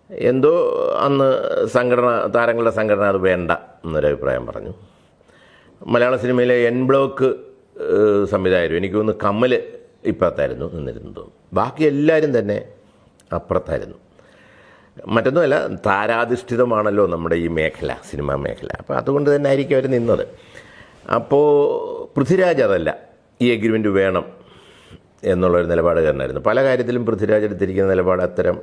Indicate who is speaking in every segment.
Speaker 1: എന്തോ അന്ന് താരങ്ങളുടെ സംഘടന അത് വേണ്ട എന്നൊരഭിപ്രായം പറഞ്ഞു. മലയാള സിനിമയിലെ എൻ ബ്ലോക്ക് സംവിധായകരും എനിക്ക് തോന്നുന്നു കമൽ ഇപ്പുറത്തായിരുന്നു നിന്നിരുന്നത്. ബാക്കി എല്ലാവരും തന്നെ അപ്പുറത്തായിരുന്നു. മറ്റൊന്നുമല്ല, താരാധിഷ്ഠിതമാണല്ലോ നമ്മുടെ ഈ മേഖല, സിനിമാ മേഖല. അപ്പോൾ അതുകൊണ്ട് തന്നെ ആയിരിക്കും അവർ നിന്നത്. അപ്പോൾ പൃഥ്വിരാജ് അതല്ല, ഈ എഗ്രിമെൻറ്റ് വേണം എന്നുള്ളൊരു നിലപാടുകാരനായിരുന്നു. പല കാര്യത്തിലും പൃഥ്വിരാജ് എടുത്തിരിക്കുന്ന നിലപാട് അത്തരം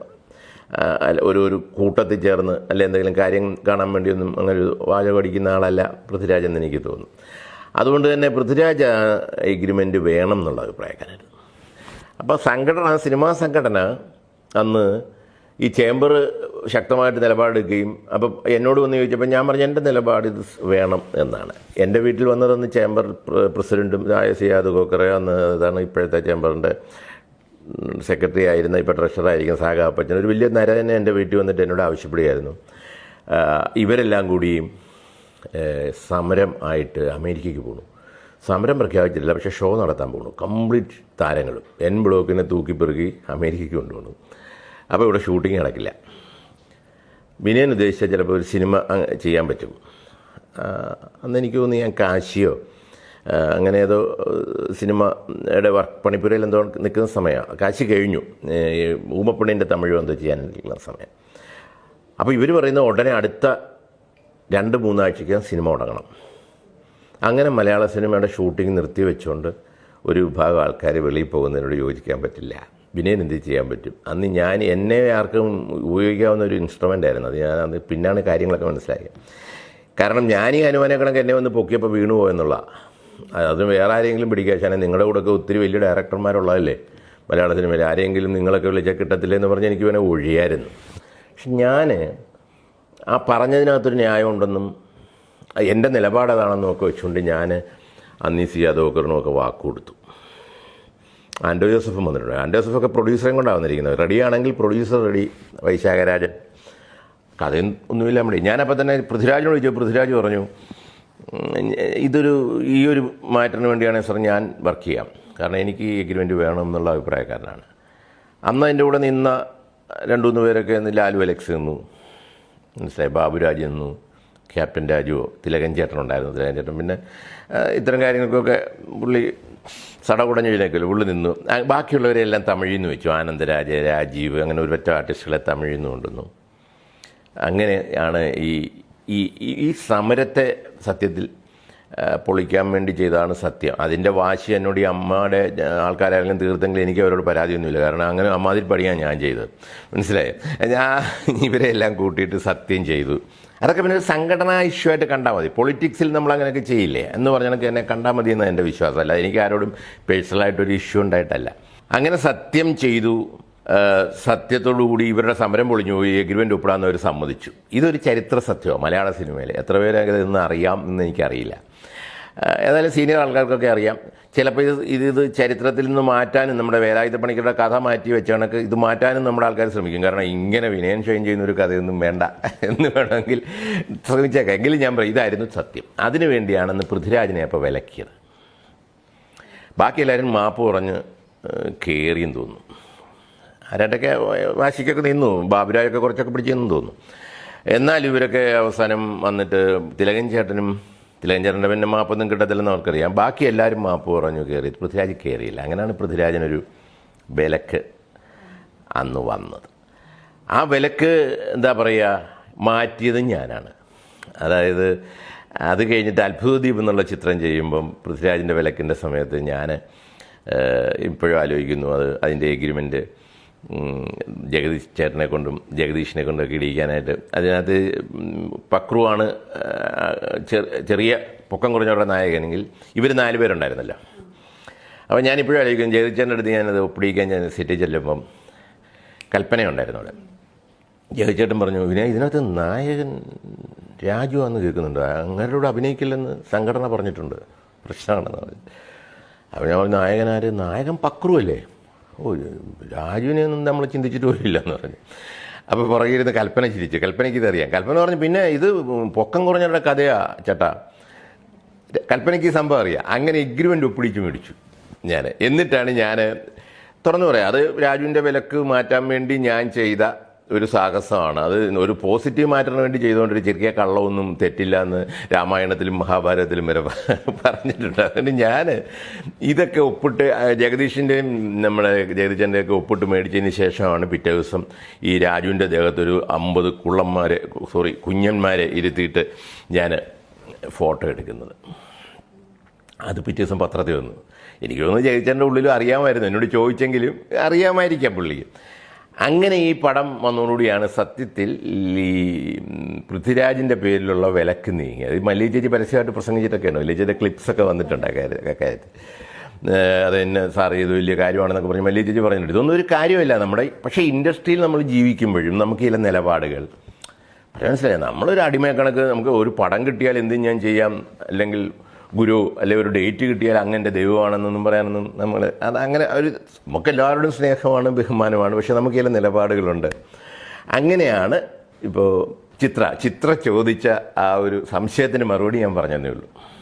Speaker 1: ഒരു കൂട്ടത്തിൽ ചേർന്ന് അല്ലെ എന്തെങ്കിലും കാര്യം കാണാൻ വേണ്ടിയൊന്നും അങ്ങനെ ഒരു വാചകം അടിക്കുന്ന ആളല്ല പൃഥ്വിരാജ് എന്ന് എനിക്ക് തോന്നുന്നു. അതുകൊണ്ട് തന്നെ പൃഥ്വിരാജ് എഗ്രിമെൻറ്റ് വേണം എന്നുള്ള അഭിപ്രായക്കാരായിരുന്നു. അപ്പോൾ സിനിമാ സംഘടന അന്ന് ഈ ചേംബർ ശക്തമായിട്ട് നിലപാടെടുക്കുകയും അപ്പം എന്നോട് വന്ന് ചോദിച്ചപ്പോൾ ഞാൻ പറഞ്ഞു എൻ്റെ നിലപാട് ഇത് വേണം എന്നാണ്. എൻ്റെ വീട്ടിൽ വന്നതെന്ന് ചേംബർ പ്രസിഡൻറ്റും സിയാദ് കോക്കറെ അന്ന് ഇതാണ് ഇപ്പോഴത്തെ ചേംബറിൻ്റെ സെക്രട്ടറി ആയിരുന്ന ഇപ്പോൾ ട്രഷറർ ആയിരിക്കും സാഗാപ്പച്ചൻ ഒരു വലിയ നിര തന്നെ എൻ്റെ വീട്ടിൽ വന്നിട്ട് എന്നോട് ആവശ്യപ്പെടുകയായിരുന്നു. ഇവരെല്ലാം കൂടിയും സമരം ആയിട്ട് അമേരിക്കയ്ക്ക് പോകണു. സമരം പ്രഖ്യാപിച്ചിട്ടില്ല, പക്ഷേ ഷോ നടത്താൻ പോകണു. കംപ്ലീറ്റ് താരങ്ങളും എൻ ബ്ലോക്കിനെ തൂക്കിപ്പെറുക്കി അമേരിക്കയ്ക്ക് കൊണ്ടുപോകണു. അപ്പോൾ ഇവിടെ ഷൂട്ടിങ് നടക്കില്ല. വിനയൻ ഉദ്ദേശിച്ചാൽ ചിലപ്പോൾ ഒരു സിനിമ ചെയ്യാൻ പറ്റും. അന്ന് എനിക്ക് തോന്നി ഞാൻ കാശിയോ അങ്ങനെ ഏതോ സിനിമയുടെ പണിപ്പുരയിൽ എന്തോ നിൽക്കുന്ന സമയമാണ്. കാശി കഴിഞ്ഞു, ഊമപ്പണിൻ്റെ തമിഴോ എന്തോ ചെയ്യാനുള്ള സമയം. അപ്പോൾ ഇവർ പറയുന്നത് ഉടനെ അടുത്ത 2-3 ആഴ്ചയ്ക്ക് സിനിമ തുടങ്ങണം. അങ്ങനെ മലയാള സിനിമയുടെ ഷൂട്ടിംഗ് നിർത്തിവെച്ചുകൊണ്ട് ഒരു വിഭാഗം ആൾക്കാർ വെളിയിൽ പോകുന്നതിനോട് യോജിക്കാൻ പറ്റില്ല. വിനയൻ എന്ത് ചെയ്യാൻ പറ്റും? അന്ന് എന്നെ ആർക്കും ഉപയോഗിക്കാവുന്ന ഒരു ഇൻസ്ട്രുമെൻ്റ് ആയിരുന്നു അത്. അന്ന് പിന്നാണ് കാര്യങ്ങളൊക്കെ മനസ്സിലാക്കിയത്. കാരണം ഈ അനുമാന കണക്ക് എന്നെ വന്ന് പൊക്കിയപ്പോൾ വീണു പോയെന്നുള്ള അത് വേറെ ആരെങ്കിലും പിടിക്കാശാനെ നിങ്ങളുടെ കൂടെയൊക്കെ ഒത്തിരി വലിയ ഡയറക്ടർമാരുള്ളതല്ലേ മലയാള സിനിമയിൽ, ആരെങ്കിലും നിങ്ങളൊക്കെ വിളിച്ചാൽ കിട്ടത്തില്ല എന്ന് പറഞ്ഞ് എനിക്ക് വേണേൽ ഒഴിയായിരുന്നു. പക്ഷെ ഞാൻ ആ പറഞ്ഞതിനകത്തൊരു ന്യായമുണ്ടെന്നും എൻ്റെ നിലപാടതാണെന്നും ഒക്കെ വെച്ചുകൊണ്ട് ഞാൻ അന്നീ സിയാദ് കോക്കറിനുമൊക്കെ വാക്ക് കൊടുത്തു. ആൻഡോ ജോസഫും വന്നിട്ടുണ്ട്. ആൻഡോ ജോസഫൊക്കെ പ്രൊഡ്യൂസറും കൊണ്ടാണ് വന്നിരിക്കുന്നത്. റെഡിയാണെങ്കിൽ പ്രൊഡ്യൂസർ റെഡി, വൈശാഖരാജൻ, കഥയും ഒന്നുമില്ല നമ്മുടെ. ഞാനപ്പോൾ തന്നെ പൃഥ്വിരാജിനോട് ചോദിച്ചു. പൃഥ്വിരാജ് പറഞ്ഞു ഈ ഒരു മാറ്ററിന് വേണ്ടിയാണ് സാർ ഞാൻ വർക്ക് ചെയ്യാം, കാരണം എനിക്ക് ഈ എഗ്രിമെൻറ്റ് വേണം എന്നുള്ള അഭിപ്രായക്കാരനാണ്. അന്ന് എൻ്റെ കൂടെ നിന്ന 2-3 പേരൊക്കെ ലാലു അലക്സ് നിന്നു, മനസ്സിലായി, ബാബുരാജ് നിന്നു, ക്യാപ്റ്റൻ രാജുവോ, തിലകൻ ചേട്ടനുണ്ടായിരുന്നു. തിലകൻ ചേട്ടൻ പിന്നെ ഇത്തരം കാര്യങ്ങൾക്കൊക്കെ പുള്ളി സടകുടഞ്ഞു എഴുന്നേക്കല്ലോ, പുള്ളി നിന്നു. ബാക്കിയുള്ളവരെല്ലാം തമിഴിൽ നിന്ന് വെച്ചു. ആനന്ദരാജ്, രാജീവ്, അങ്ങനെ ഒരു പറ്റ ആർട്ടിസ്റ്റുകളെ തമിഴിൽ നിന്ന് കൊണ്ടുവന്നു. അങ്ങനെയാണ് ഈ സമരത്തെ സത്യത്തിൽ പൊളിക്കാൻ വേണ്ടി ചെയ്തതാണ് സത്യം. അതിൻ്റെ വാശി എന്നോട് ഈ അമ്മയുടെ ആൾക്കാരാരെങ്കിലും തീർത്തെങ്കിൽ എനിക്ക് അവരോട് പരാതിയൊന്നുമില്ല. കാരണം അങ്ങനെ അമ്മാതിരി പണിയാണ് ഞാൻ ചെയ്തത്, മനസ്സിലായോ? ഞാൻ ഇവരെ എല്ലാം കൂട്ടിയിട്ട് സത്യം ചെയ്തു. അതൊക്കെ പിന്നെ ഒരു സംഘടനാ ഇഷ്യൂ ആയിട്ട് കണ്ടാൽ മതി. പൊളിറ്റിക്സിൽ നമ്മൾ അങ്ങനെയൊക്കെ ചെയ്യില്ലേ എന്ന് പറഞ്ഞാൽ എന്നെ കണ്ടാൽ മതി എന്ന് എൻ്റെ വിശ്വാസമല്ല. എനിക്ക് ആരോടും പേഴ്സണലായിട്ടൊരു ഇഷ്യൂ ഉണ്ടായിട്ടല്ല. അങ്ങനെ സത്യം ചെയ്തു. സത്യത്തോടുകൂടി ഇവരുടെ സമരം പൊളിഞ്ഞു പോയി. എഗ്രിമെൻ്റ് ഒപ്പിടാമെന്നവർ സമ്മതിച്ചു. ഇതൊരു ചരിത്ര സത്യമാണ് മലയാള സിനിമയിൽ. എത്ര പേരെ ഇതൊന്നും അറിയാം എന്ന് എനിക്കറിയില്ല. ഏതായാലും സീനിയർ ആൾക്കാർക്കൊക്കെ അറിയാം. ചിലപ്പോൾ ഇത് ചരിത്രത്തിൽ നിന്ന് മാറ്റാനും, നമ്മുടെ വേലായുധ പണിക്കരുടെ കഥ മാറ്റി വെച്ചാണ് ഇത് മാറ്റാനും നമ്മുടെ ആൾക്കാർ ശ്രമിക്കും. കാരണം ഇങ്ങനെ വിനയൻ ഷൈൻ ചെയ്യുന്നൊരു കഥയൊന്നും വേണ്ട എന്ന് വേണമെങ്കിൽ ശ്രമിച്ചേക്കാം. എങ്കിലും ഞാൻ പറയും ഇതായിരുന്നു സത്യം. അതിനു വേണ്ടിയാണെന്ന് പൃഥ്വിരാജിനെ അപ്പോൾ വിലക്കിയത്. ബാക്കി എല്ലാവരും മാപ്പ് പറഞ്ഞ് കയറിയും തോന്നുന്നു. ആരാട്ടൊക്കെ വാശിക്കൊക്കെ നിന്നു. ബാബുരാജൊക്കെ കുറച്ചൊക്കെ പിടിച്ചെന്ന് തോന്നുന്നു. എന്നാൽ ഇവരൊക്കെ അവസാനം വന്നിട്ട് തിലകൻ ചേട്ടൻ്റെ പിന്നെ മാപ്പൊന്നും കിട്ടത്തില്ലെന്ന് അവർക്കറിയാം. ബാക്കി എല്ലാവരും മാപ്പ് പറഞ്ഞു കയറി. പൃഥ്വിരാജ് കയറിയില്ല. അങ്ങനെയാണ് പൃഥ്വിരാജിനൊരു വിലക്ക് അന്ന് വന്നത്. ആ വിലക്ക് എന്താ പറയുക, മാറ്റിയതും ഞാനാണ്. അതായത് അത് കഴിഞ്ഞിട്ട് അത്ഭുതദ്വീപ് എന്നുള്ള ചിത്രം ചെയ്യുമ്പം പൃഥ്വിരാജിൻ്റെ വിലക്കിൻ്റെ സമയത്ത് ഞാൻ ഇപ്പോഴും ആലോചിക്കുന്നു. അതിൻ്റെ എഗ്രിമെൻറ്റ് ജഗദീഷിനെ കൊണ്ടൊക്കെ ഇടിക്കാനായിട്ട്. അതിനകത്ത് പക്രുവാണ് ചെറിയ പൊക്കം കുറഞ്ഞവരുടെ നായകനെങ്കിൽ ഇവർ 4 പേരുണ്ടായിരുന്നല്ലോ. അപ്പോൾ ഞാനിപ്പോഴും ആലോചിക്കും, ജഗദീഷേട്ടൻ്റെ അടുത്ത് ഞാനത് ഒപ്പിടിക്കാൻ ഞാൻ സിറ്റി ചെല്ലുമ്പം കൽപ്പനയുണ്ടായിരുന്നു അവിടെ. ജഗദീഷേട്ടൻ പറഞ്ഞു, പിന്നെ ഇതിനകത്ത് നായകൻ രാജു ആണെന്ന് കേൾക്കുന്നുണ്ട്, അങ്ങനോട് അഭിനയിക്കില്ലെന്ന് സംഘടന പറഞ്ഞിട്ടുണ്ട്, പ്രശ്നമാണെന്ന് പറഞ്ഞു. അപ്പോൾ ഞാൻ പറഞ്ഞു, നായകൻ പക്രു അല്ലേ? രാജുവിനെയൊന്നും നമ്മൾ ചിന്തിച്ചിട്ട് പോലില്ല എന്ന് പറഞ്ഞു. അപ്പോൾ പുറകിരുന്ന് കൽപ്പന ചിരിച്ചു. കൽപ്പനയ്ക്ക് ഇതറിയാം. കൽപ്പന പറഞ്ഞു, പിന്നെ ഇത് പൊക്കം കുറഞ്ഞവരുടെ കഥയാ ചേട്ടാ, കൽപ്പനയ്ക്ക് ഈ സംഭവം അറിയാം. അങ്ങനെ എഗ്രിമെൻ്റ് ഒപ്പിടിച്ച് മേടിച്ചു എന്നിട്ടാണ് ഞാൻ തുറന്നു പറയാം, അത് രാജുവിൻ്റെ വിലക്ക് മാറ്റാൻ വേണ്ടി ഞാൻ ചെയ്ത ഒരു സാഹസമാണ്. അത് ഒരു പോസിറ്റീവ് മാറ്ററിന് വേണ്ടി ചെയ്തുകൊണ്ടൊരു ചെറിയ കള്ളമൊന്നും തെറ്റില്ല എന്ന് രാമായണത്തിലും മഹാഭാരതത്തിലും വരെ പറഞ്ഞിട്ടുണ്ട്. അതുകൊണ്ട് ഞാൻ ഇതൊക്കെ ഒപ്പിട്ട് ജഗദീഷിൻ്റെയും നമ്മുടെ ജഗദീശൻ്റെയൊക്കെ ഒപ്പിട്ട് മേടിച്ചതിന് ശേഷമാണ് പിറ്റേ ദിവസം ഈ രാജുവിൻ്റെ ദേഹത്തൊരു 50 കുഞ്ഞന്മാരെ ഇരുത്തിയിട്ട് ഞാൻ ഫോട്ടോ എടുക്കുന്നത്. അത് പിറ്റേ ദിവസം പത്രത്തിൽ വന്നു. എനിക്ക് തോന്നുന്നു ജഗദീശൻ്റെ ഉള്ളിലും അറിയാമായിരുന്നു, എന്നോട് ചോദിച്ചെങ്കിലും അറിയാമായിരിക്കാം പുള്ളിക്ക്. അങ്ങനെ ഈ പടം വന്നതോടുകൂടിയാണ് സത്യത്തിൽ ഈ പൃഥ്വിരാജിൻ്റെ പേരിലുള്ള വിലക്ക് നീങ്ങി. അത് മല്ലി ചേച്ചി പരസ്യമായിട്ട് പ്രസംഗിച്ചിട്ടൊക്കെയാണ്. മല്ലി ചേച്ചിയുടെ ക്ലിപ്സൊക്കെ വന്നിട്ടുണ്ട് കാര്യത്തിൽ. അതെന്നെ സാർ ഇത് വലിയ കാര്യമാണെന്നൊക്കെ പറഞ്ഞ് മല്ലി ചേച്ചി പറഞ്ഞിട്ടുണ്ട്. ഇതൊന്നും ഒരു കാര്യമല്ല നമ്മുടെ. പക്ഷേ ഇൻഡസ്ട്രിയിൽ നമ്മൾ ജീവിക്കുമ്പോഴും നമുക്ക് ചില നിലപാടുകൾ മനസ്സിലായി. നമ്മളൊരു അടിമക്കണക്ക് നമുക്ക് ഒരു പടം കിട്ടിയാൽ എന്തും ഞാൻ ചെയ്യാം, അല്ലെങ്കിൽ ഗുരു അല്ലെങ്കിൽ ഒരു ഡേറ്റ് കിട്ടിയാൽ അങ്ങൻ്റെ ദൈവമാണെന്നൊന്നും പറയാനൊന്നും നമ്മൾ അങ്ങനെ നമുക്ക് എല്ലാവരോടും സ്നേഹമാണ്, ബഹുമാനമാണ്. പക്ഷെ നമുക്ക് ചില നിലപാടുകളുണ്ട്. അങ്ങനെയാണ് ഇപ്പോൾ ചിത്ര ചോദിച്ച ആ ഒരു സംശയത്തിന് മറുപടി ഞാൻ പറഞ്ഞതേ ഉള്ളൂ.